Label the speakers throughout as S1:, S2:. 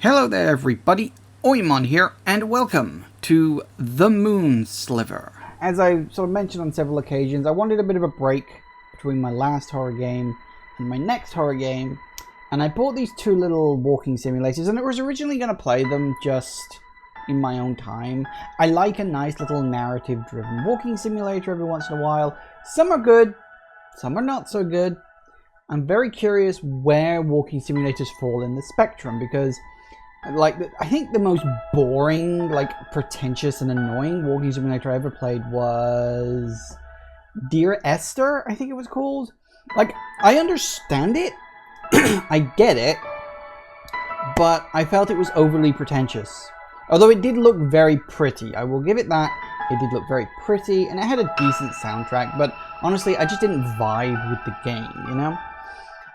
S1: Hello there everybody, Oimon here, and welcome to The Moon Sliver. As I sort of mentioned on several occasions, I wanted a bit of a break between my last horror game and my next horror game, and I bought these two little walking simulators, and I was originally going to play them just in my own time. I like a nice little narrative-driven walking simulator every once in a while. Some are good, some are not so good. I'm very curious where walking simulators fall in the spectrum, because I think the most boring, pretentious and annoying walking simulator I ever played was Dear Esther, I think it was called. I understand it, I get it, but I felt it was overly pretentious. Although it did look very pretty, I will give it that. It did look very pretty, and it had a decent soundtrack, but honestly, I just didn't vibe with the game, you know?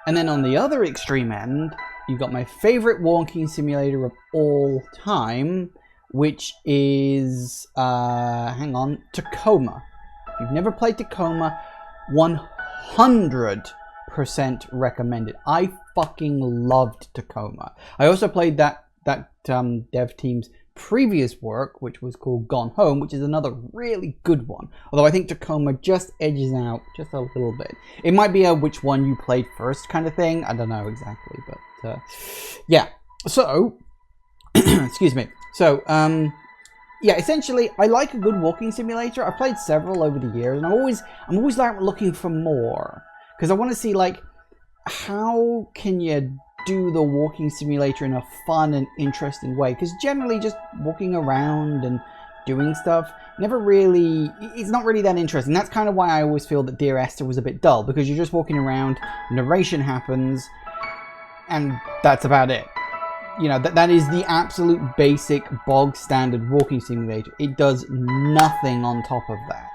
S1: And then on the other extreme end, you've got my favorite walking simulator of all time, which is, Tacoma. If you've never played Tacoma, 100% recommend it. I fucking loved Tacoma. I also played that dev team's previous work, which was called Gone Home, which is another really good one. Although I think Tacoma just edges out just a little bit. It might be a which one you played first kind of thing. I don't know exactly, but yeah. So, excuse me. So, yeah, essentially, I like a good walking simulator. I've played several over the years, and I'm always like looking for more, because I want to see how can you do the walking simulator in a fun and interesting way, because generally just walking around and doing stuff it's not really that interesting. That's kind of why I always feel that Dear Esther was a bit dull, because you're just walking around, narration happens, and that's about it. You know, that is the absolute basic bog standard walking simulator. It does nothing on top of that.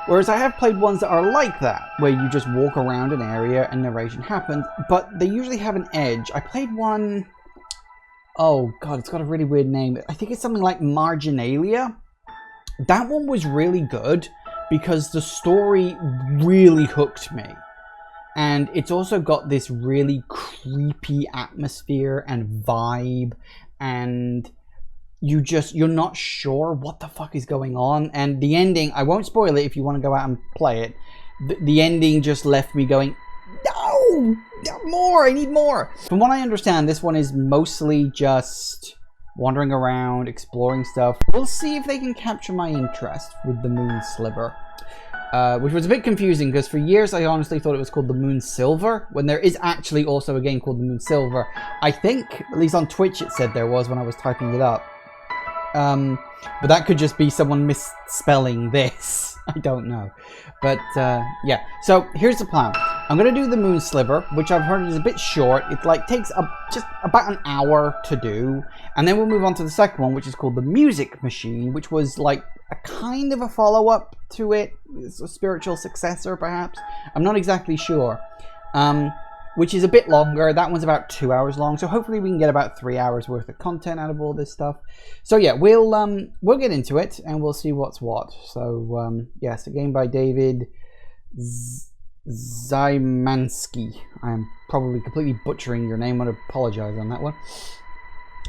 S1: Whereas I have played ones that are like that, where you just walk around an area and narration happens, but they usually have an edge. I played one, oh god, it's got a really weird name. I think it's something like Marginalia. That one was really good because the story really hooked me. And it's also got this really creepy atmosphere and vibe, and you're not sure what the fuck is going on. And the ending, I won't spoil it if you want to go out and play it. The ending just left me going, no, more, I need more. From what I understand, this one is mostly just wandering around, exploring stuff. We'll see if they can capture my interest with The Moon Sliver. Which was a bit confusing, because for years I honestly thought it was called The Moon Silver, when there is actually also a game called The Moon Silver. I think, at least on Twitch it said there was when I was typing it up. But that could just be someone misspelling this. I don't know. But, yeah. So, here's the plan. I'm going to do The Moon Sliver, which I've heard is a bit short. It, takes just about an hour to do. And then we'll move on to the second one, which is called The Music Machine, which was, a kind of a follow-up to it. It's a spiritual successor, perhaps. I'm not exactly sure. Which is a bit longer. That one's about 2 hours long, so hopefully we can get about 3 hours worth of content out of all this stuff. So yeah, we'll get into it and we'll see what's what. So yes, a game by David Szymanski. I am probably completely butchering your name. I want to apologize on that one.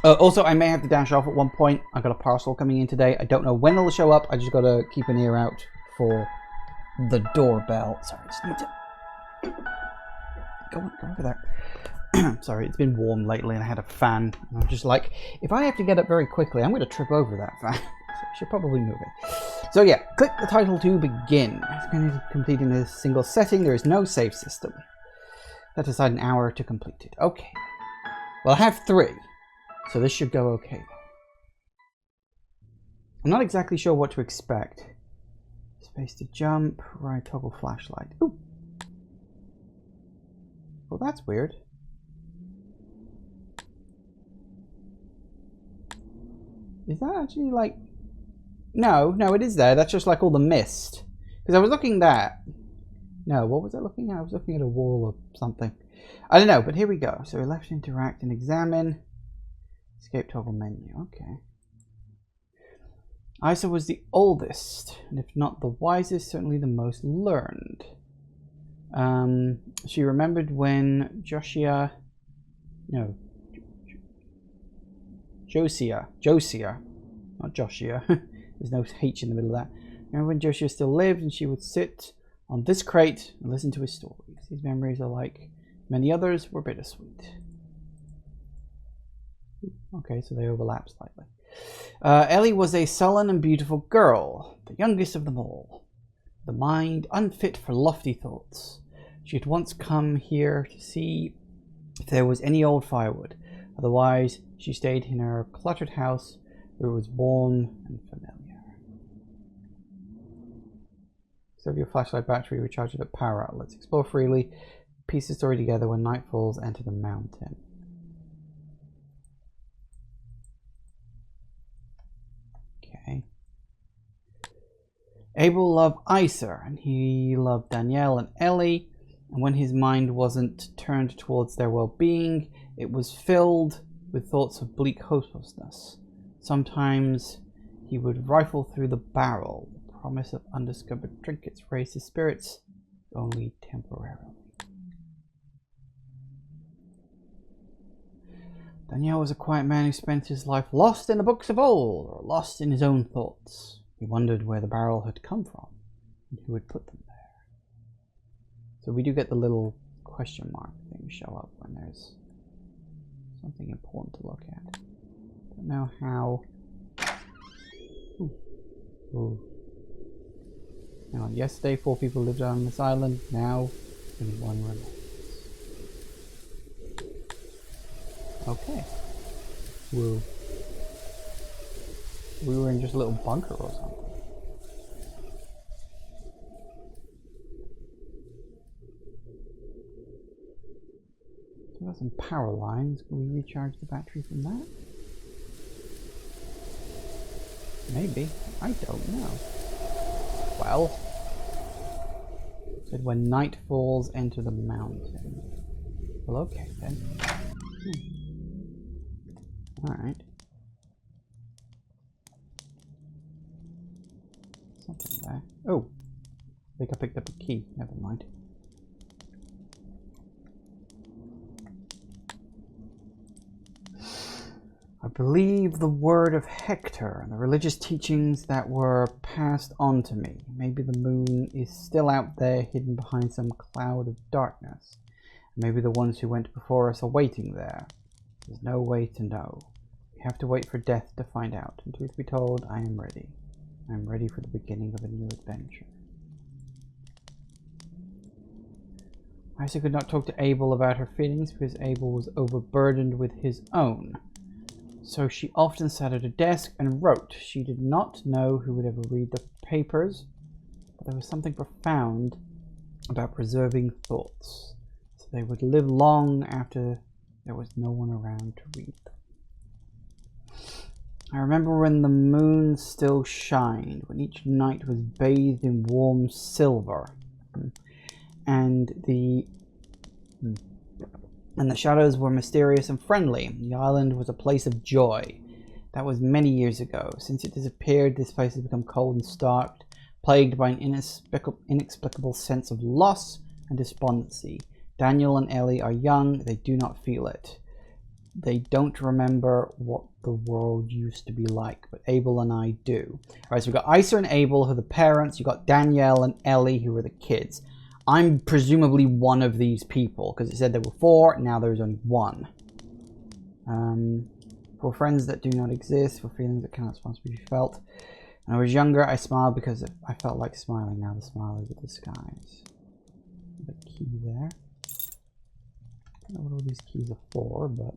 S1: Also, I may have to dash off at one point. I've got a parcel coming in today. I don't know when it'll show up. I just got to keep an ear out for the doorbell. Sorry, I just need to go over there. Sorry, it's been warm lately and I had a fan. And I'm just like, if I have to get up very quickly, I'm going to trip over that fan. So I should probably move it. So yeah, click the title to begin. It's going to complete in a single setting. There is no save system. Set aside an hour to complete it. Okay. Well, I have 3. So this should go okay. I'm not exactly sure what to expect. Space to jump. Right, toggle flashlight. Ooh. Well, that's weird. Is that actually No, it is there. That's just all the mist. Because I was looking at... No, what was I looking at? I was looking at a wall or something. I don't know, but here we go. So left interact and examine. Escape toggle menu. Okay. Isa was the oldest, and if not the wisest, certainly the most learned. She remembered when Joshua Josiah, not Joshua. There's no H in the middle of that. Remember when Joshua still lived and she would sit on this crate and listen to his stories. These memories are like many others, were bittersweet. Okay, so they overlap slightly. Ellie was a sullen and beautiful girl, the youngest of them all. The mind unfit for lofty thoughts. She had once come here to see if there was any old firewood. Otherwise, she stayed in her cluttered house where it was warm and familiar. Save your flashlight battery, recharge it at power outlets. Explore freely. Piece the story together. When night falls, enter the mountain. Okay. Abel loved Isa, and he loved Danielle and Ellie. And when his mind wasn't turned towards their well-being, it was filled with thoughts of bleak hopelessness. Sometimes he would rifle through the barrel. The promise of undiscovered trinkets raised his spirits, only temporarily. Daniel was a quiet man who spent his life lost in the books of old, or lost in his own thoughts. He wondered where the barrel had come from, and who had put them there. So we do get the little question mark thing show up when there's something important to look at. Don't know how. Ooh. Ooh. Hang on. Yesterday, 4 people lived on this island. Now, only 1 remains. Okay. Whoa. We were in just a little bunker or something. So we've got some power lines. Can we recharge the battery from that? Maybe. I don't know. Well. It said when night falls, enter the mountain. Well, okay then. Alright. Something there. Oh! I think I picked up a key. Never mind. I believe the word of Hector and the religious teachings that were passed on to me. Maybe the moon is still out there hidden behind some cloud of darkness. Maybe the ones who went before us are waiting there. There's no way to know. We have to wait for death to find out. And truth be told, I am ready. I am ready for the beginning of a new adventure. Isa could not talk to Abel about her feelings because Abel was overburdened with his own. So she often sat at her desk and wrote. She did not know who would ever read the papers, but there was something profound about preserving thoughts. So they would live long after there was no one around to read them. I remember when the moon still shined, when each night was bathed in warm silver, and the shadows were mysterious and friendly. The island was a place of joy. That was many years ago. Since it disappeared, this place has become cold and stark, plagued by an inexplicable sense of loss and despondency. Daniel and Ellie are young. They do not feel it. They don't remember what the world used to be like, but Abel and I do. All right, so we've got Isa and Abel, who are the parents. You've got Danielle and Ellie, who are the kids. I'm presumably one of these people, because it said there were 4, now there's only 1. For friends that do not exist, for feelings that cannot possibly be felt. When I was younger, I smiled because I felt like smiling. Now the smile is a disguise. The key there. I don't know what all these keys are for, but...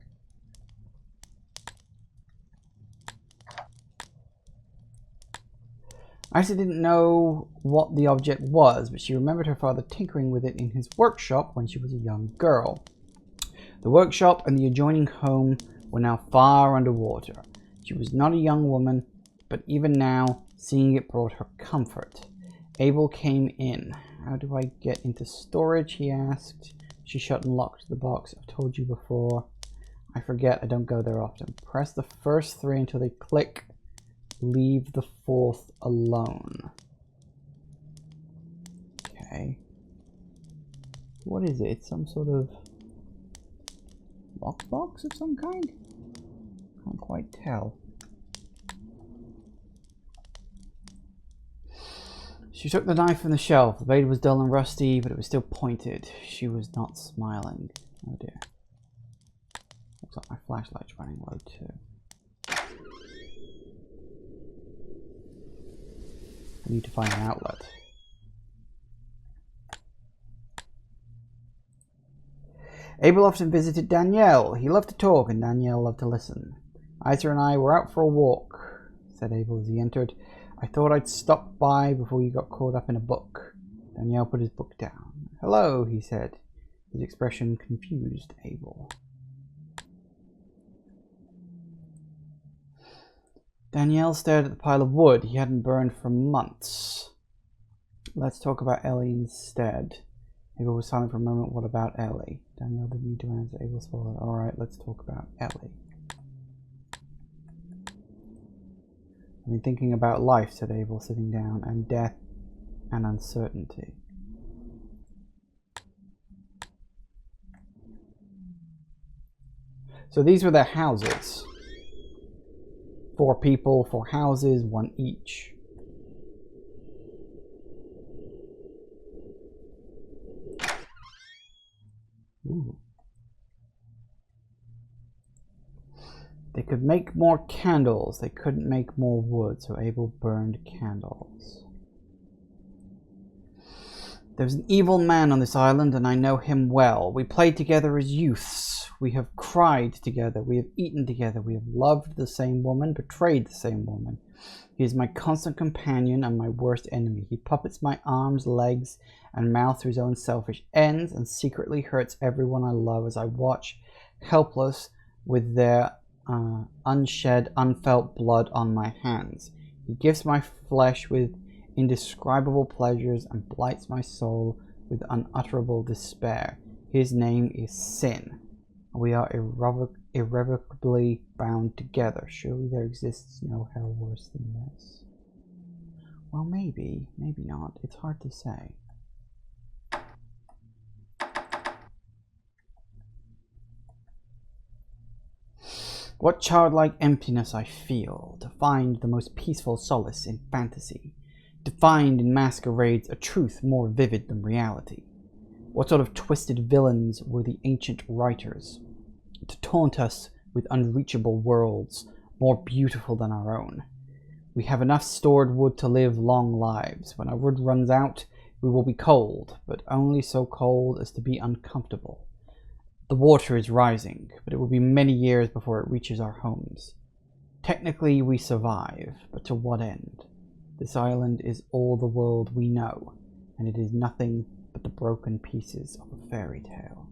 S1: Isa didn't know what the object was, but she remembered her father tinkering with it in his workshop when she was a young girl. The workshop and the adjoining home were now far underwater. She was not a young woman, but even now, seeing it brought her comfort. Abel came in. How do I get into storage, he asked. She shut and locked the box. I've told you before. I forget, I don't go there often. Press the first 3 until they click. Leave the 4th alone. Okay. What is it? It's some sort of lockbox of some kind? Can't quite tell. She took the knife from the shelf. The blade was dull and rusty, but it was still pointed. She was not smiling. Oh dear. Looks like my flashlight's running low too. I need to find an outlet. Abel often visited Danielle. He loved to talk and Danielle loved to listen. Isa and I were out for a walk, said Abel as he entered. I thought I'd stop by before you got caught up in a book. Danielle put his book down. Hello, he said. His expression confused Abel. Danielle stared at the pile of wood he hadn't burned for months. Let's talk about Ellie instead. Abel was silent for a moment. What about Ellie? Danielle didn't need to answer. Abel swallowed. Alright, let's talk about Ellie. I've been thinking about life, said Abel, sitting down, and death and uncertainty. So these were their houses. 4 people, 4 houses, 1 each. Ooh. They could make more candles. They couldn't make more wood, so Abel burned candles. There's an evil man on this island, and I know him well. We played together as youths. We have cried together. We have eaten together. We have loved the same woman, betrayed the same woman. He is my constant companion and my worst enemy. He puppets my arms, legs, and mouth through his own selfish ends and secretly hurts everyone I love as I watch, helpless, with their unshed, unfelt blood on my hands. He gifts my flesh with indescribable pleasures and blights my soul with unutterable despair. His name is Sin. We are irrevocably bound together. Surely there exists no hell worse than this. Well, maybe, maybe not. It's hard to say. What childlike emptiness I feel, to find the most peaceful solace in fantasy, to find in masquerades a truth more vivid than reality. What sort of twisted villains were the ancient writers, to taunt us with unreachable worlds more beautiful than our own? We have enough stored wood to live long lives. When our wood runs out, we will be cold, but only so cold as to be uncomfortable. The water is rising, but it will be many years before it reaches our homes. Technically, we survive, but to what end? This island is all the world we know, and it is nothing but the broken pieces of a fairy tale.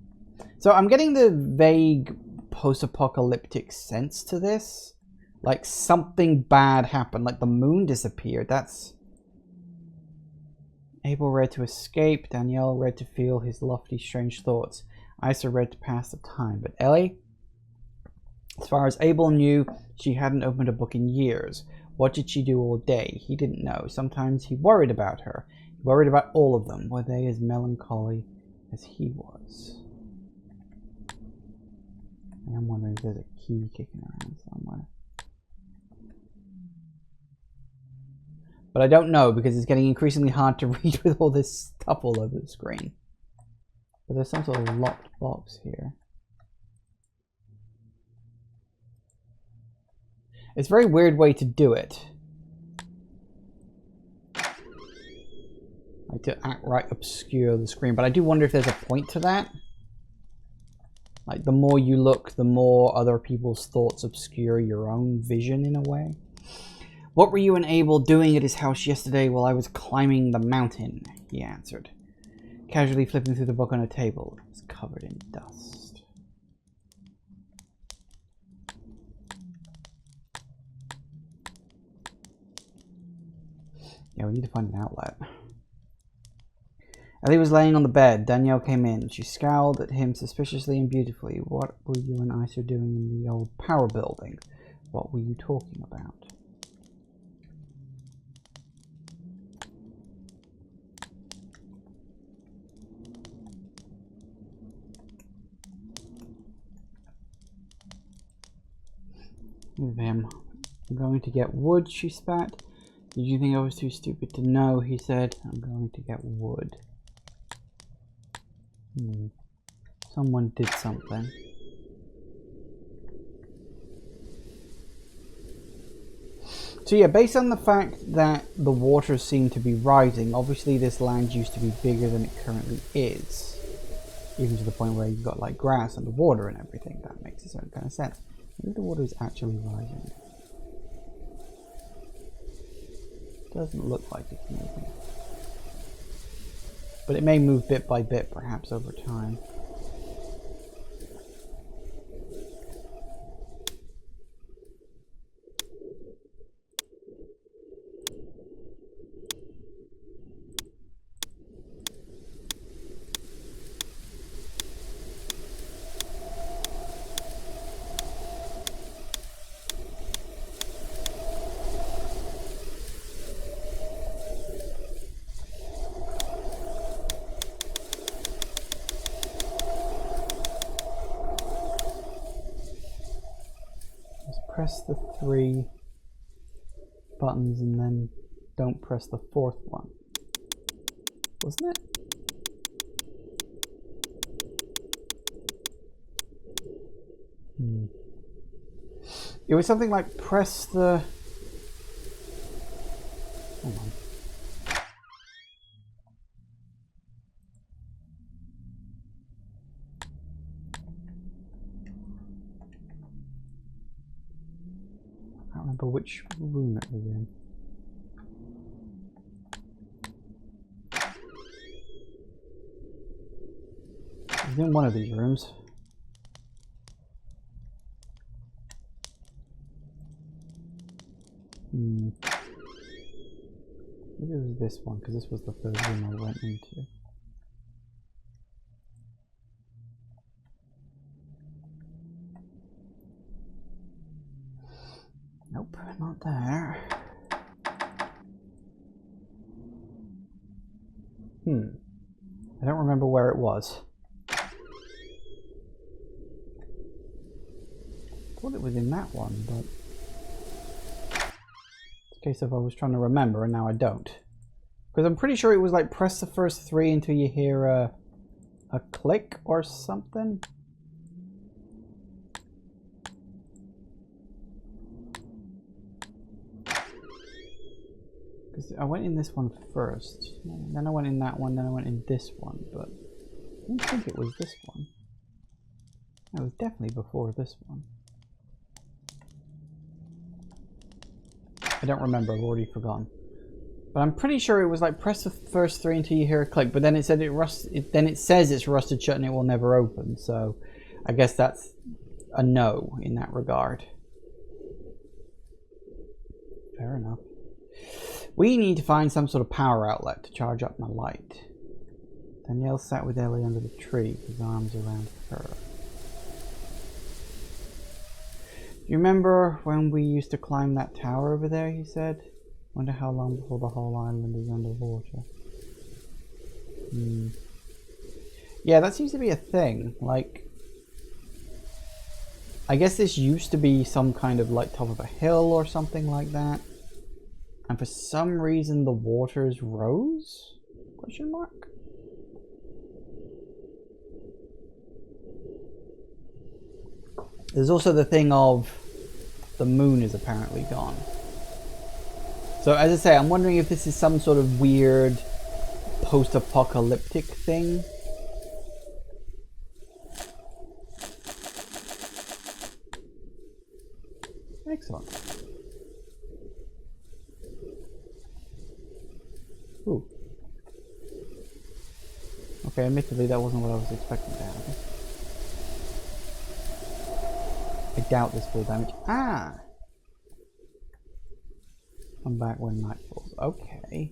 S1: So I'm getting the vague post-apocalyptic sense to this. Like something bad happened, like the moon disappeared. That's... Abel read to escape, Danielle read to feel his lofty, strange thoughts. Isa read to pass the time, but Ellie, as far as Abel knew, she hadn't opened a book in years. What did she do all day? He didn't know. Sometimes he worried about her. He worried about all of them. Were they as melancholy as he was? I'm wondering if there's a key kicking around somewhere. But I don't know because it's getting increasingly hard to read with all this stuff all over the screen. But there's some sort of locked box here. It's a very weird way to do it. Like to outright obscure the screen, but I do wonder if there's a point to that. Like the more you look, the more other people's thoughts obscure your own vision in a way. What were you and Abel doing at his house yesterday while I was climbing the mountain? He answered, casually flipping through the book on a table. It was covered in dust. Yeah, we need to find an outlet. Ellie was laying on the bed. Danielle came in. She scowled at him suspiciously and beautifully. What were you and Isa doing in the old power building? What were you talking about? With him. I'm going to get wood, she spat. Did you think I was too stupid to know? He said. I'm going to get wood. Someone did something. So yeah, based on the fact that the waters seem to be rising, obviously this land used to be bigger than it currently is. Even to the point where you've got like grass and the water and everything. That makes a certain kind of sense. Maybe the water is actually rising. Doesn't look like it's moving. But it may move bit by bit, perhaps, over time. Press the 3 buttons and then don't press the 4th one. Wasn't it? It was something like press the... Hold on. I can't remember which room it was in. It was in one of these rooms. Maybe it was this one, because this was the third room I went into. Nope, not there. I don't remember where it was. I thought it was in that one, but it's a case of I was trying to remember and now I don't. Because I'm pretty sure it was like press the first 3 until you hear a click or something. Because I went in this one first, then I went in that one, then I went in this one, but I don't think it was this one. It was definitely before this one. I don't remember, I've already forgotten. But I'm pretty sure it was like press the first 3 until you hear a click, but then it said then it says it's rusted shut and it will never open, so I guess that's a no in that regard. Fair enough. We need to find some sort of power outlet to charge up my light. Danielle sat with Ellie under the tree, his arms around her. Do you remember when we used to climb that tower over there, he said? Wonder how long before the whole island is underwater. Yeah, that seems to be a thing. Like, I guess this used to be some kind of like top of a hill or something like that. And for some reason the waters rose? Question mark? There's also the thing of the moon is apparently gone. So as I say, I'm wondering if this is some sort of weird post-apocalyptic thing. Excellent. Ooh. Okay, admittedly that wasn't what I was expecting to happen. I doubt this full damage. Ah! Come back when night falls. Okay.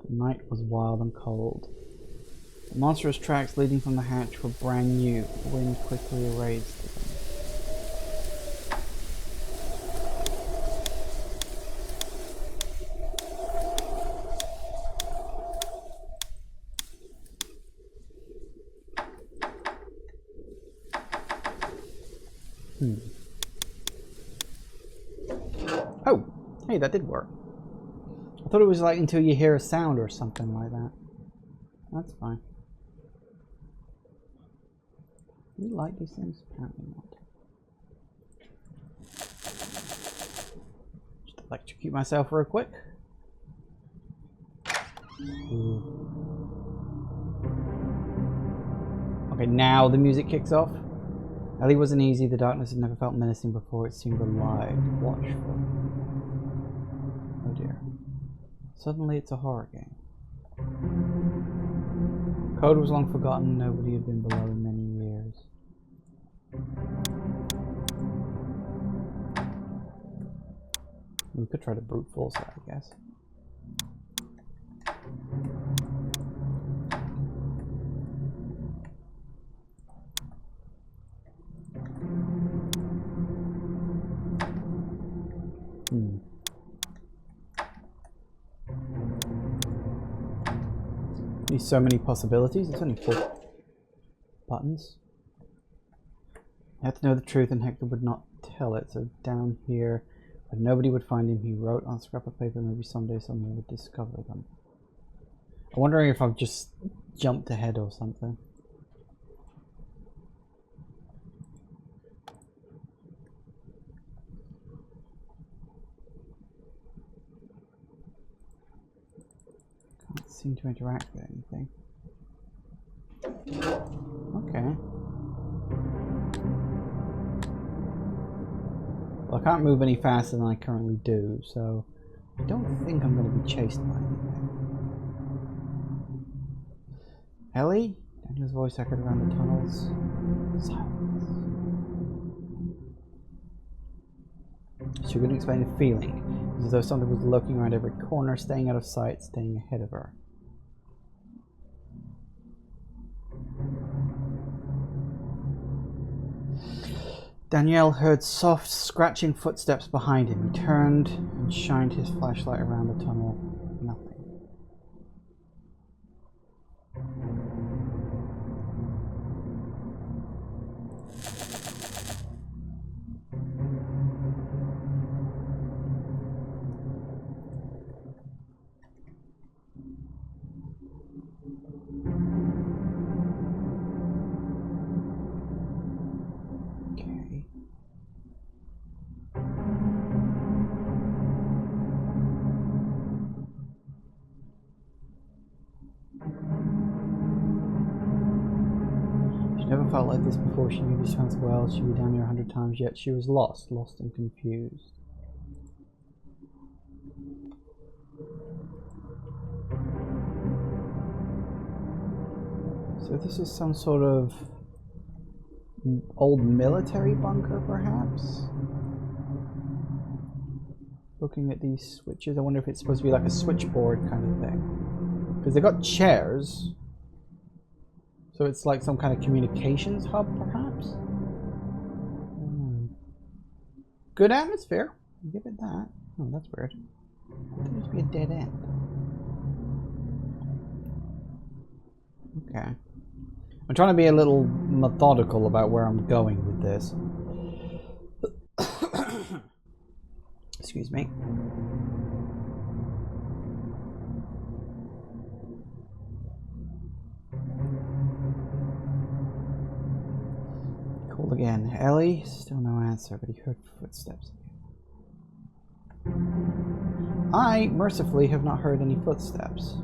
S1: The night was wild and cold. The monstrous tracks leading from the hatch were brand new. The wind quickly erased them. Oh, hey, that did work. I thought it was like until you hear a sound or something like that. That's fine. Do you like these things? Apparently not. Just electrocute myself real quick. Ooh. Okay, now the music kicks off. Ellie wasn't easy. The darkness had never felt menacing before. It seemed alive, watchful. Oh dear. Suddenly it's a horror game. Code was long forgotten. Nobody had been below in many years. We could try to brute force that, I guess. There's so many possibilities. There's only 4 buttons. I had to know the truth, and Hector would not tell it. So down here, but nobody would find him. He wrote on a scrap of paper. Maybe someday someone would discover them. I'm wondering if I've just jumped ahead or something. Can't seem to interact with anything. Okay. Well, I can't move any faster than I currently do, so I don't think I'm going to be chased by anything. Ellie? Daniel's voice echoed around the tunnels. Silence. She couldn't explain the feeling. It was as though something was lurking around every corner, staying out of sight, staying ahead of her. Daniel heard soft, scratching footsteps behind him. He turned and shined his flashlight around the tunnel. Nothing. Never felt like this before. She knew these tunnels well. She'd be down here 100 times, yet she was lost and confused. So this is some sort of old military bunker, perhaps? Looking at these switches, I wonder if it's supposed to be like a switchboard kind of thing. Because they've got chairs. So it's like some kind of communications hub, perhaps? Good atmosphere. I'll give it that. Oh, that's weird. There must be a dead end. Okay. I'm trying to be a little methodical about where I'm going with this. Excuse me. Called again. Ellie? Still no answer, but he heard footsteps again. I, mercifully, have not heard any footsteps.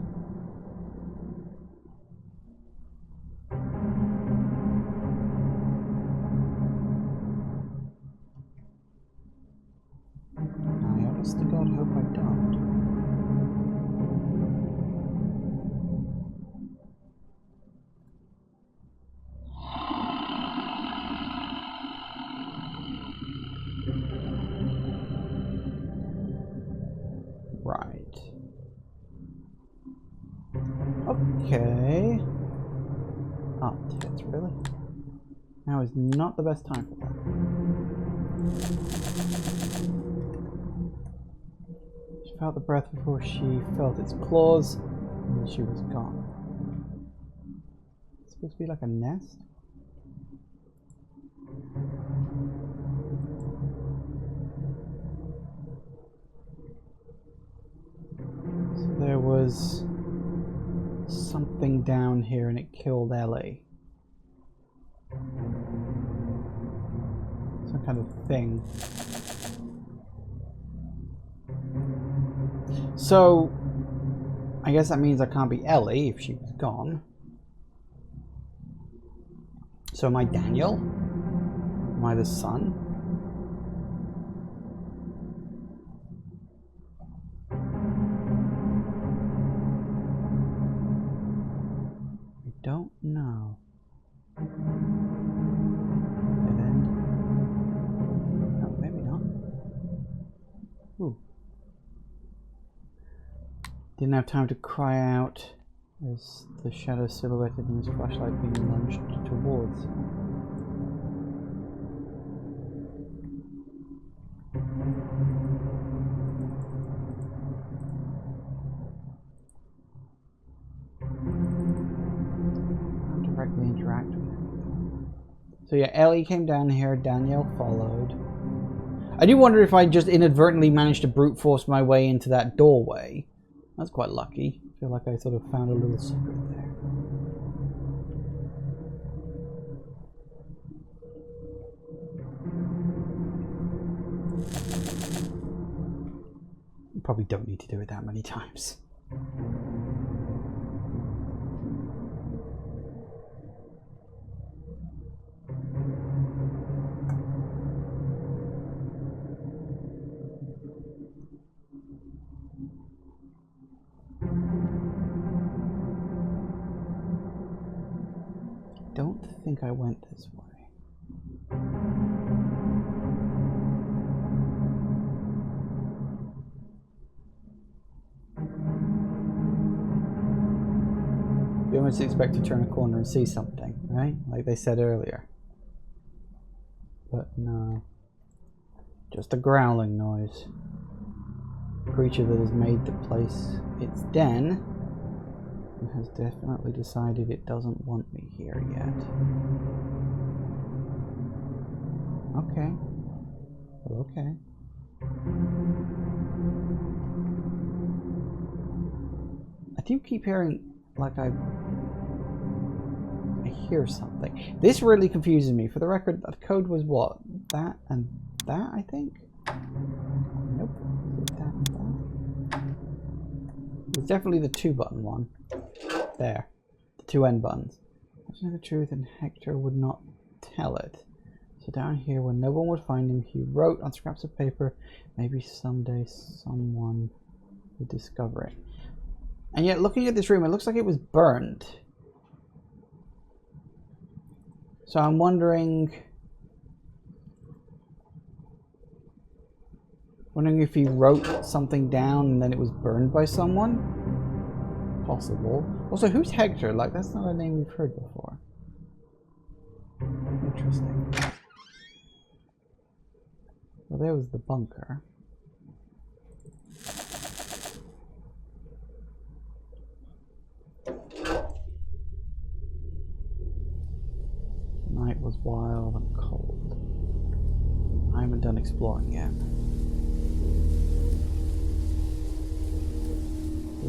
S1: I honest to God hope I don't. Right. Okay. Oh, tits, really? Now is not the best time for that. She felt the breath before she felt its claws, and then she was gone. It's supposed to be like a nest? was something down here and it killed Ellie. Some kind of thing. So, I guess that means I can't be Ellie if she was gone. So am I Daniel? Am I the son? I don't know. And then... No, maybe not. Ooh. Didn't have time to cry out as the shadow silhouetted in his flashlight being lunged towards him. Not directly interact with him. So yeah, Ellie came down here, Danielle followed. I do wonder if I just inadvertently managed to brute force my way into that doorway. That's quite lucky. I feel like I sort of found a little secret there. You probably don't need to do it that many times. Don't think I went this way. You almost expect to turn a corner and see something, right? Like they said earlier. But no. Just a growling noise. A creature that has made the place its den and has definitely decided it doesn't want me here yet. Okay. Well, okay. I do keep hearing, like I hear something. This really confuses me. For the record, the code was what? That and that, I think? Nope. That and that. It's definitely the 2-button one. There. The 2 end buttons. That's the truth, and Hector would not tell it. So down here, when no one would find him, he wrote on scraps of paper, maybe someday someone would discover it. And yet, looking at this room, it looks like it was burned. So I'm wondering if he wrote something down and then it was burned by someone. Possible. Also, who's Hector? Like, that's not a name we've heard before. Interesting. Well, there was the bunker. The night was wild and cold. I haven't done exploring yet.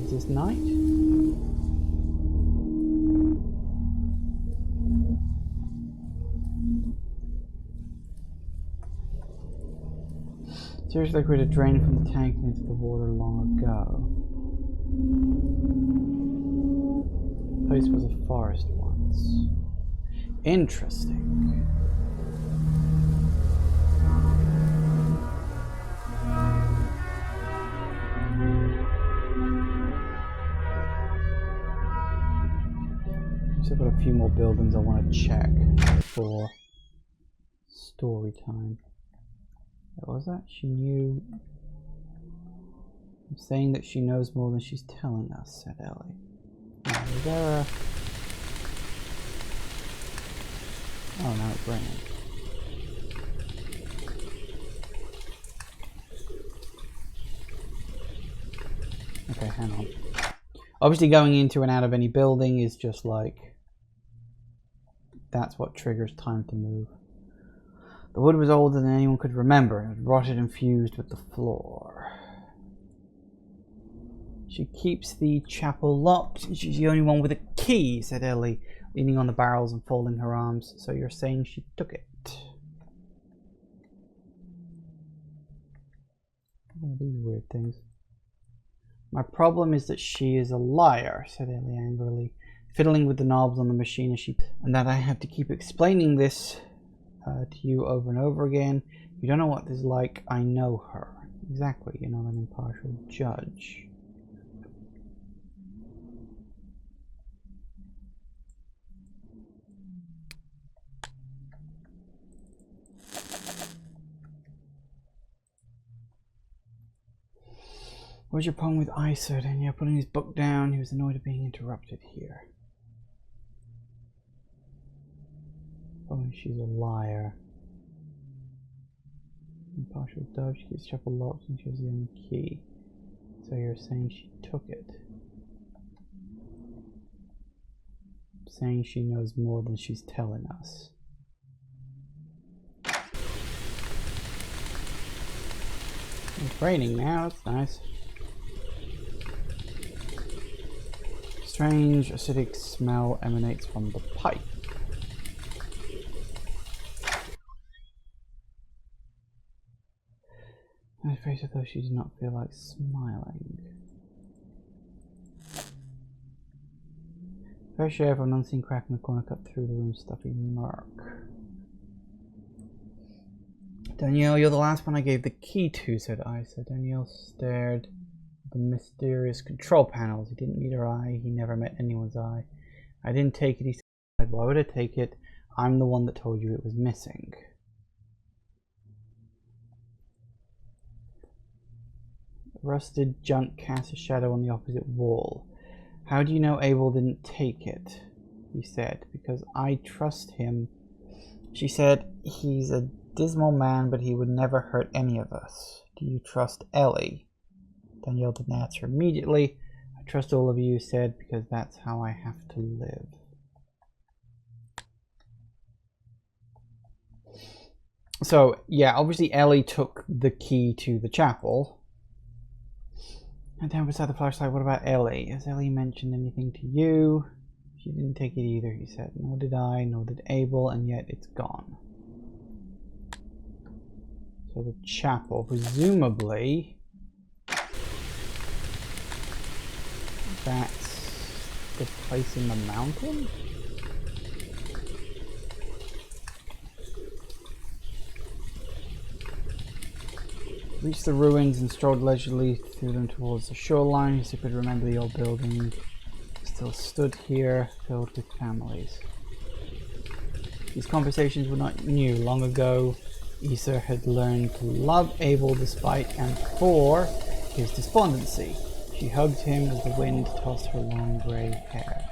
S1: Is this night? Seriously, I could have drained from the tank into the water long ago. The place was a forest once. Interesting. Still got a few more buildings I want to check for story time. What was that? She knew. I'm saying that she knows more than she's telling us, said Ellie. Now, is there a... Oh, now it's raining. Okay, hang on. Obviously going into and out of any building is just like... That's what triggers time to move. The wood was older than anyone could remember, and it rotted and fused with the floor. She keeps the chapel locked, and she's the only one with a key, said Ellie, leaning on the barrels and folding her arms. So you're saying she took it? What are these weird things? My problem is that she is a liar, said Ellie angrily, fiddling with the knobs on the machine as she... And that I have to keep explaining this to you over and over again. You don't know what this is like. I know her. Exactly, you're not an impartial judge. What was your problem with Isa? Danielle putting his book down. He was annoyed at being interrupted here. Oh, she's a liar. Impartial dove. She keeps chapel locked and she has the only key. So you're saying she took it? Saying she knows more than she's telling us. It's raining now. That's nice. Strange acidic smell emanates from the pipe. Her face as though she did not feel like smiling. Fresh air from an unseen crack in the corner cut through the room's stuffy murk. Danielle, you're the last one I gave the key to, said Isa. Danielle stared at the mysterious control panels. He didn't meet her eye. He never met anyone's eye. I didn't take it, he said. Why would I take it? I'm the one that told you it was missing. Rusted junk casts a shadow on the opposite wall. How do you know Abel didn't take it? He said. Because I trust him. She said, he's a dismal man, but he would never hurt any of us. Do you trust Ellie? Danielle didn't answer immediately. I trust all of you, said, because that's how I have to live. So, yeah, obviously Ellie took the key to the chapel. And down beside the flashlight, what about Ellie? Has Ellie mentioned anything to you? She didn't take it either, he said. Nor did I, nor did Abel, and yet it's gone. So the chapel, presumably, that's the place in the mountain? Reached the ruins and strolled leisurely through them towards the shoreline, as he could remember the old building still stood here, filled with families. These conversations were not new. Long ago, Isa had learned to love Abel despite and for his despondency. She hugged him as the wind tossed her long grey hair.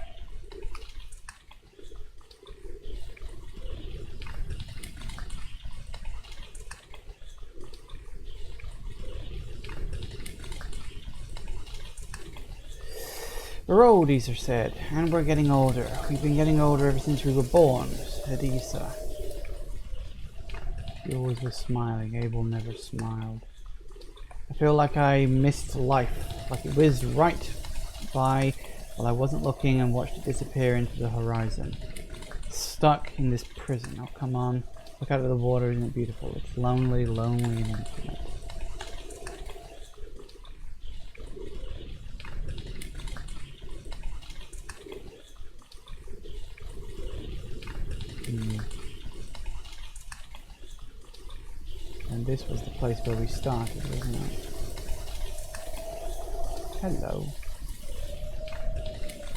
S1: We're old, Isa said, and we're getting older. We've been getting older ever since we were born, said Isa. She always was smiling. Abel never smiled. I feel like I missed life, like it whizzed right by while I wasn't looking and watched it disappear into the horizon. Stuck in this prison. Oh, come on. Look out at the water, isn't it beautiful? It's lonely, lonely and infinite. And this was the place where we started, wasn't it? Hello.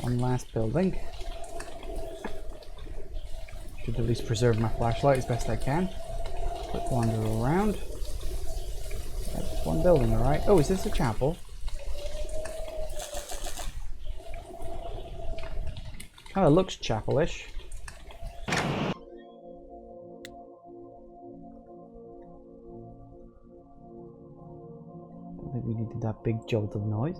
S1: One last building. Should at least preserve my flashlight as best I can. Quick wander around. That's one building, alright. Oh, is this a chapel? Kinda looks chapelish. We needed that big jolt of noise.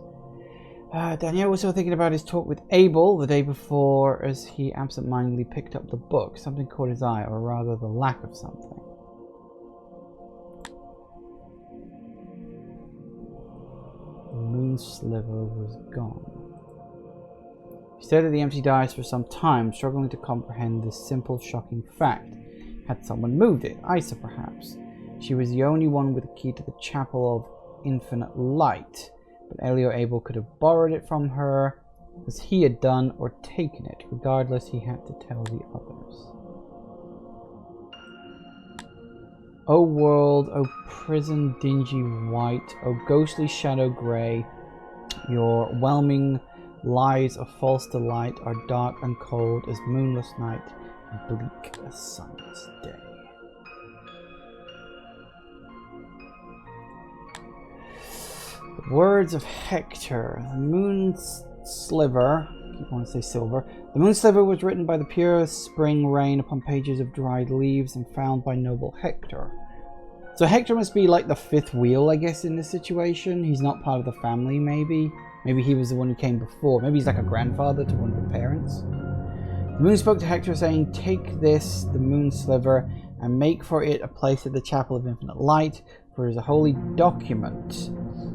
S1: Danielle was still thinking about his talk with Abel the day before as he absent-mindedly picked up the book. Something caught his eye, or rather the lack of something. moon sliver was gone. He stared at the empty dice for some time, struggling to comprehend this simple, shocking fact. Had someone moved it? Isa, perhaps. She was the only one with a key to the Chapel of Infinite Light, but Elio Abel could have borrowed it from her, as he had done, or taken it. Regardless, he had to tell the others. O world, O prison dingy white, O ghostly shadow grey, your whelming lies of false delight are dark and cold as moonless night and bleak as sunless day. The words of Hector. The moon sliver, I keep wanting to say silver. The moon sliver was written by the pure spring rain upon pages of dried leaves and found by noble Hector. So Hector must be like the fifth wheel, I guess, in this situation. He's not part of the family, maybe. Maybe he was the one who came before. Maybe he's like a grandfather to one of the parents. The moon spoke to Hector, saying, "Take this, the moon sliver, and make for it a place at the Chapel of Infinite Light, for it is a holy document.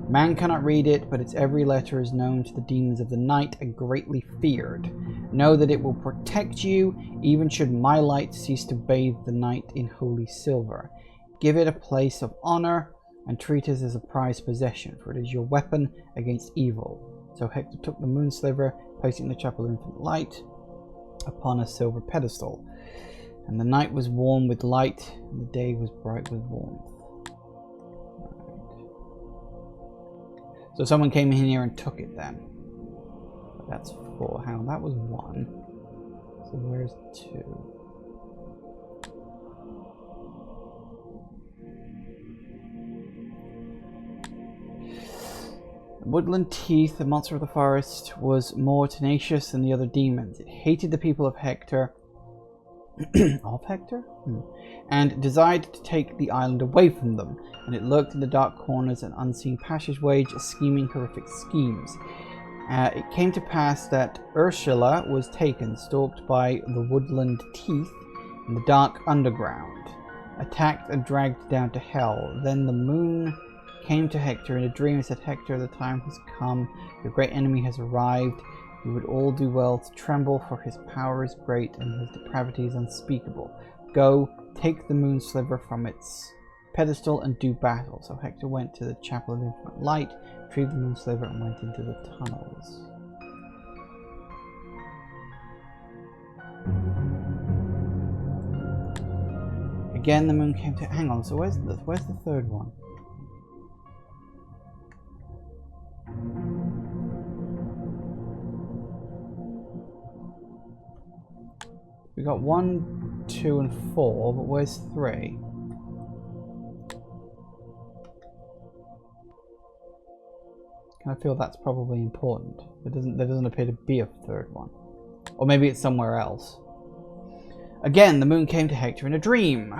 S1: Man cannot read it, but its every letter is known to the demons of the night and greatly feared. Know that it will protect you, even should my light cease to bathe the night in holy silver. Give it a place of honor, and treat it as a prized possession, for it is your weapon against evil." So Hector took the moon sliver, placing the Chapel of Infinite Light upon a silver pedestal. And the night was warm with light, and the day was bright with warmth. So someone came in here and took it then. But that's 4. Hang on, that was 1. So where's 2? The woodland teeth, the monster of the forest, was more tenacious than the other demons. It hated the people of Hector, and desired to take the island away from them, and it lurked in the dark corners and unseen passageways, scheming horrific schemes. It came to pass that Ursula was taken, stalked by the woodland teeth in the dark underground, attacked and dragged down to hell. Then the moon came to Hector in a dream and said, "Hector, the time has come. Your great enemy has arrived. You would all do well to tremble, for his power is great and his depravity is unspeakable. Go, take the moon sliver from its pedestal and do battle." So Hector went to the Chapel of Infinite Light, retrieved the moon sliver, and went into the tunnels. Again, the moon came to... Hang on, so where's the third one? We got 1, 2, and 4, but where's 3? I feel that's probably important. There doesn't appear to be a third one. Or maybe it's somewhere else. Again, the moon came to Hector in a dream.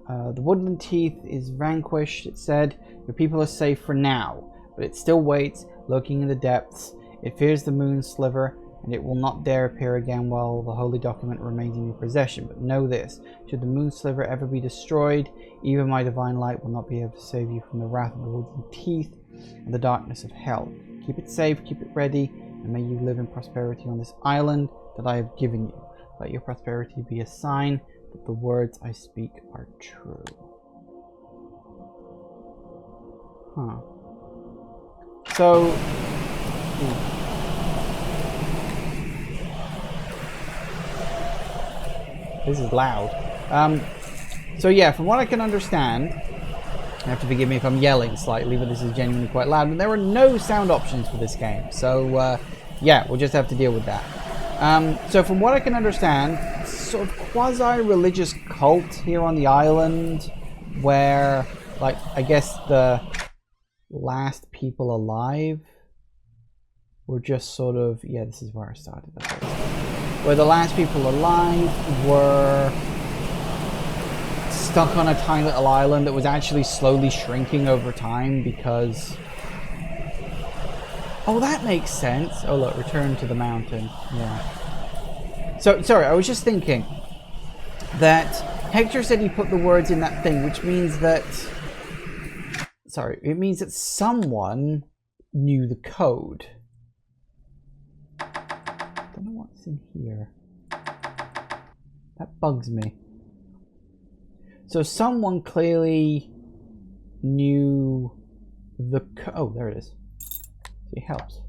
S1: The woodland teeth is vanquished, it said. Your people are safe for now. But it still waits, lurking in the depths. It fears the moon sliver, and it will not dare appear again while the holy document remains in your possession. But know this, should the moon sliver ever be destroyed, even my divine light will not be able to save you from the wrath of the woodland teeth and the darkness of hell. Keep it safe, keep it ready, and may you live in prosperity on this island that I have given you. Let your prosperity be a sign that the words I speak are true. Huh. So... This is loud. So yeah, from what I can understand, you have to forgive me if I'm yelling slightly, but this is genuinely quite loud, and there are no sound options for this game. So yeah, we'll just have to deal with that. So from what I can understand, it's sort of quasi-religious cult here on the island, where, like, I guess the last people alive were just sort of, yeah, this is where I started. Where the last people alive were stuck on a tiny little island that was actually slowly shrinking over time because... Oh, that makes sense. Oh, look, return to the mountain. Yeah. So, sorry, I was just thinking that Hector said he put the words in that thing, which means that... Sorry, it means that someone knew the code. I don't know what's in here. That bugs me. So someone clearly knew the code. Oh, there it is. It helps.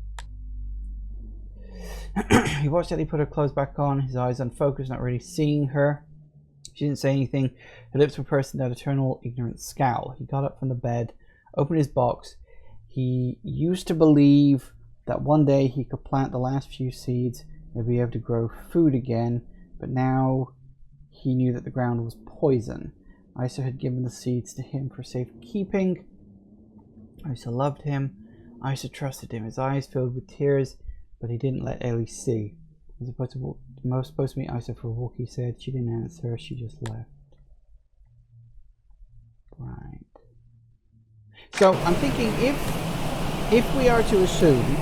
S1: He watched Ellie put her clothes back on, his eyes unfocused, not really seeing her. She didn't say anything. Her lips were pursed in that eternal ignorant scowl. He got up from the bed, opened his box. He used to believe that one day he could plant the last few seeds and be able to grow food again, but now he knew that the ground was poison. Isa had given the seeds to him for safekeeping. Isa loved him. Isa trusted him. His eyes filled with tears, but he didn't let Ellie see. He was supposed to meet Isa for a walk, he said. She didn't answer. She just left. Right. So I'm thinking if we are to assume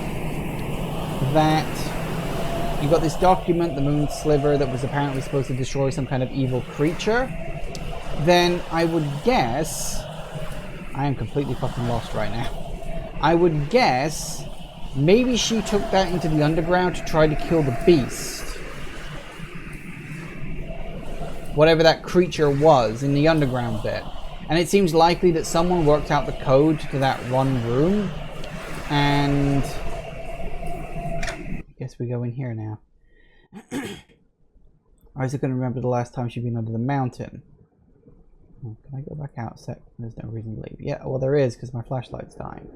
S1: that you got this document, the moon sliver, that was apparently supposed to destroy some kind of evil creature, then I would guess... I am completely fucking lost right now. I would guess maybe she took that into the underground to try to kill the beast. Whatever that creature was in the underground bit. And it seems likely that someone worked out the code to that one room. And I guess we go in here now. Or is it going to remember the last time she'd been under the mountain? Oh, can I go back out a sec? There's no reason to leave. Yeah, well there is, because my flashlight's dying.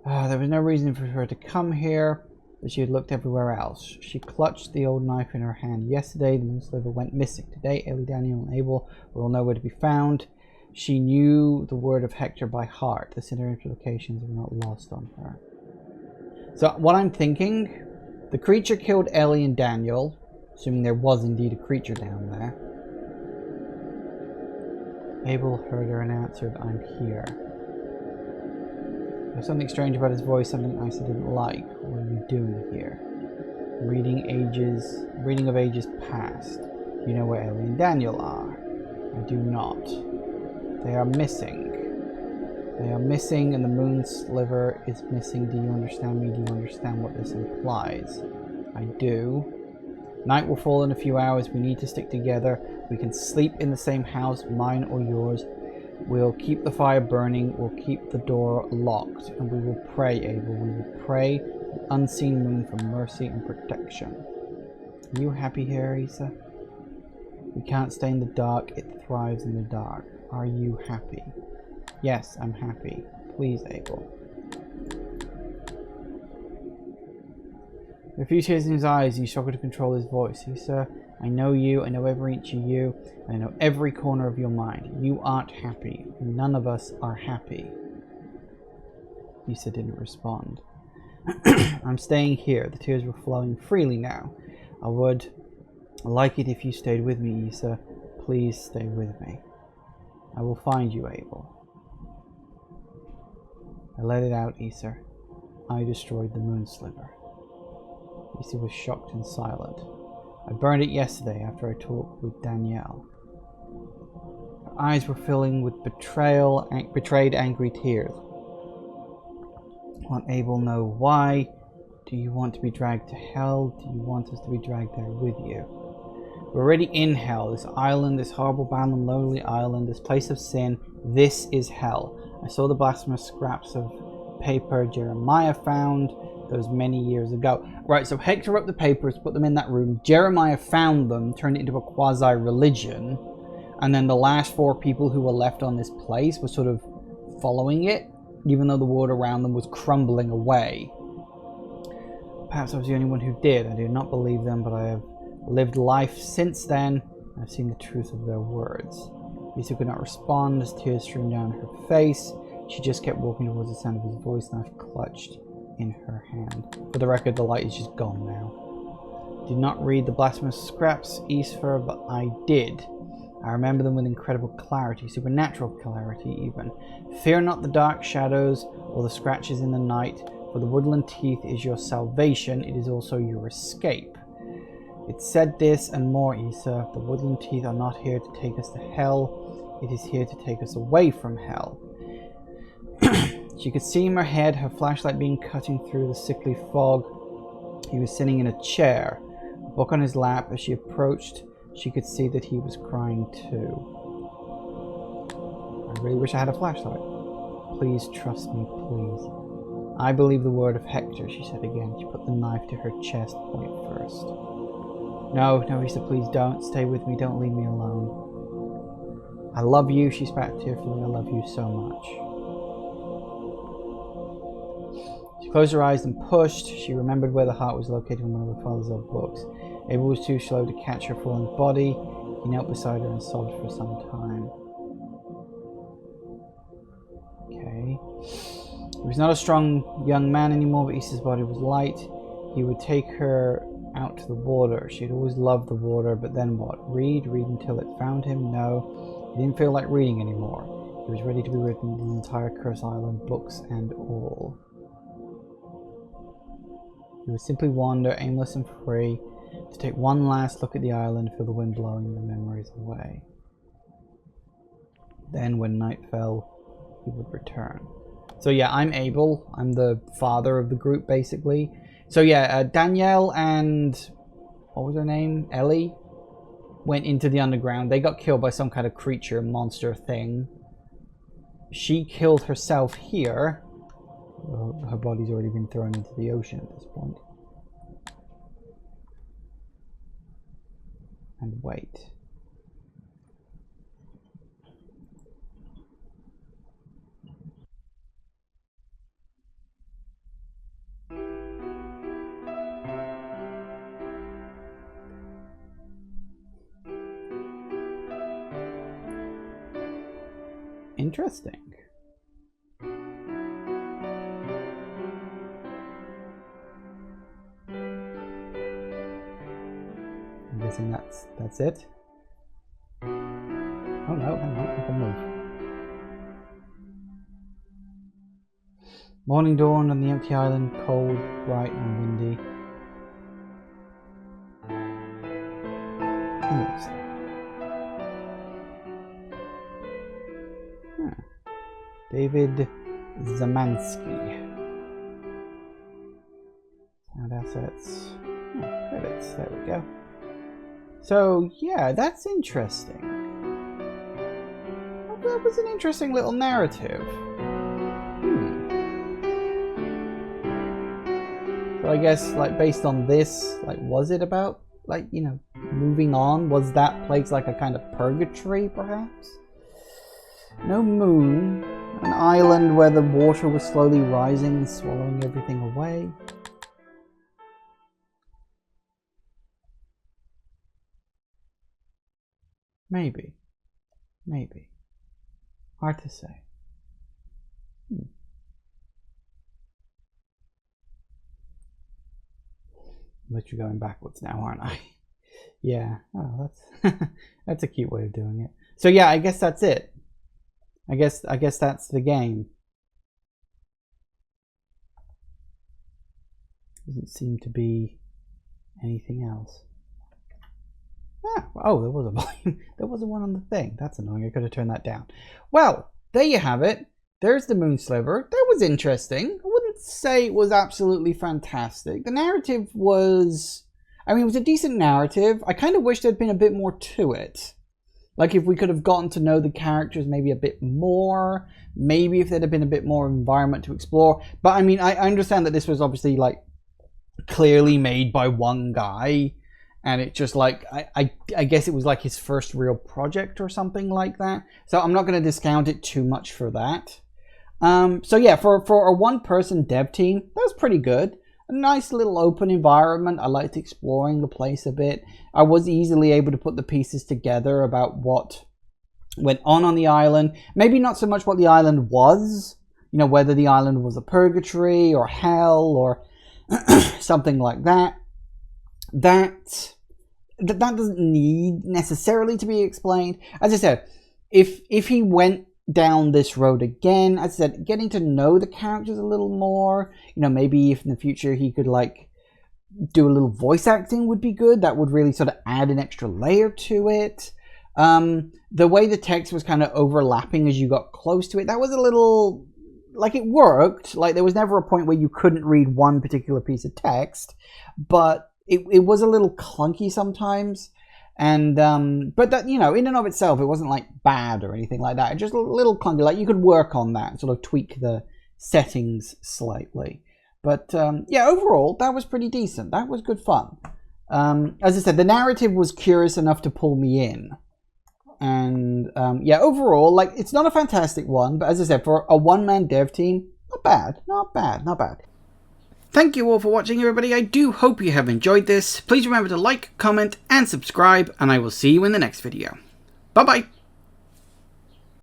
S1: There was no reason for her to come here, but she had looked everywhere else. She clutched the old knife in her hand. Yesterday, the moon sliver went missing. Today, Ellie, Daniel, and Abel were all nowhere to be found. She knew the word of Hector by heart. The sinister implications were not lost on her. So, what I'm thinking, the creature killed Ellie and Daniel, assuming there was indeed a creature down there. Abel heard her and answered, "I'm here." There's something strange about his voice, something Isa didn't like. What are you doing here? Reading of ages past. You know where Ellie and Daniel are. I do not. They are missing. They are missing, and the moon sliver is missing. Do you understand me? Do you understand what this implies? I do. Night will fall in a few hours. We need to stick together. We can sleep in the same house, mine or yours. We'll keep the fire burning. We'll keep the door locked. And we will pray, Abel. We will pray the unseen moon for mercy and protection. Are you happy here, Isa? We can't stay in the dark. It thrives in the dark. Are you happy? Yes, I'm happy. Please, Abel. There were a few tears in his eyes, and he struggled to control his voice. Isa, I know you. I know every inch of you. I know every corner of your mind. You aren't happy. None of us are happy. Isa didn't respond. I'm staying here. The tears were flowing freely now. I would like it if you stayed with me, Isa. Please stay with me. I will find you, Abel. I let it out, Isa. I destroyed the moon sliver. Isa was shocked and silent. I burned it yesterday after I talked with Danielle. Her eyes were filling with betrayed, angry tears. Want Abel know why? Do you want to be dragged to hell? Do you want us to be dragged there with you? We're already in hell. This island, this horrible, abandoned, lonely island, this place of sin. This is hell. I saw the blasphemous scraps of paper Jeremiah found those many years ago. Right, so Hector wrote the papers, put them in that room. Jeremiah found them, turned it into a quasi-religion. And then the last 4 people who were left on this place were sort of following it, even though the world around them was crumbling away. Perhaps I was the only one who did. I do not believe them, but I have lived life since then. I've seen the truth of their words. Lisa could not respond as tears streamed down her face. She just kept walking towards the sound of his voice, knife clutched in her hand. For the record, the light is just gone now. Did not read the blasphemous scraps, Isfer, but I did. I remember them with incredible clarity, supernatural clarity even. Fear not the dark shadows or the scratches in the night, for the woodland teeth is your salvation, it is also your escape. It said this and more, Isa. The woodland teeth are not here to take us to hell, it is here to take us away from hell. She could see him ahead, her flashlight beam cutting through the sickly fog. He was sitting in a chair, a book on his lap. As she approached, she could see that he was crying too. I really wish I had a flashlight. Please trust me, please. I believe the word of Hector, she said again. She put the knife to her chest point first. No, he said, please don't. Stay with me, don't leave me alone. I love you, she spat tearfully. I love you so much. She closed her eyes and pushed. She remembered where the heart was located in one of her father's old books. Abel was too slow to catch her falling body. He knelt beside her and sobbed for some time. Okay. He was not a strong young man anymore, but Issa's body was light. He would take her out to the water. She'd always loved the water, but then what? Read until it found him? No, he didn't feel like reading anymore. He was ready to be written in the entire Curse Island, books and all. He would simply wander, aimless and free, to take one last look at the island, feel the wind blowing the memories away. Then, when night fell, he would return. So yeah, I'm Abel. I'm the father of the group, basically. So yeah, Danielle and, what was her name? Ellie? Went into the underground. They got killed by some kind of creature, monster thing. She killed herself here. Well, her body's already been thrown into the ocean at this point. And wait. Interesting. I'm guessing that's it. Oh no, hang on, I can move. Morning dawned on the empty island, cold, bright and windy. David Szymanski. Sound assets. Oh, credits. There we go. So yeah, that's interesting. That was an interesting little narrative. So I guess, like, based on this, like, was it about, like, you know, moving on? Was that place like a kind of purgatory, perhaps? No moon. An island where the water was slowly rising and swallowing everything away. Maybe. Maybe. Hard to say. I'm literally going backwards now, aren't I? Yeah. Oh, that's that's a cute way of doing it. So yeah, I guess that's it. I guess that's the game. Doesn't seem to be anything else. Ah, oh, there was a volume. There was one on the thing. That's annoying. I could have turned that down. Well, there you have it. There's the Moon Sliver. That was interesting. I wouldn't say it was absolutely fantastic. The narrative was, I mean, it was a decent narrative. I kind of wish there'd been a bit more to it. Like if we could have gotten to know the characters maybe a bit more, maybe if there'd have been a bit more environment to explore. But I mean, I understand that this was obviously like clearly made by one guy, and it just like, I guess it was like his first real project or something like that. So I'm not going to discount it too much for that. So yeah, for a one-person dev team, that was pretty good. A nice little open environment. I liked exploring the place a bit. I was easily able to put the pieces together about what went on the island. Maybe not so much what the island was, you know, whether the island was a purgatory or hell or something like that. That doesn't need necessarily to be explained. As I said, if he went down this road again, as I said, getting to know the characters a little more, you know, maybe if in the future he could like do a little voice acting would be good. That would really sort of add an extra layer to it. The way the text was kind of overlapping as you got close to it, that was a little like, it worked. Like, there was never a point where you couldn't read one particular piece of text, but it was a little clunky sometimes. And but that, you know, in and of itself, it wasn't like bad or anything like that. It just a little clunky. Like, you could work on that, sort of tweak the settings slightly. But yeah, overall, that was pretty decent. That was good fun. As I said, the narrative was curious enough to pull me in. And yeah, overall, like, it's not a fantastic one, but as I said, for a one-man dev team, not bad, not bad, not bad. Thank you all for watching, everybody. I do hope you have enjoyed this. Please remember to like, comment, and subscribe, and I will see you in the next video. Bye-bye.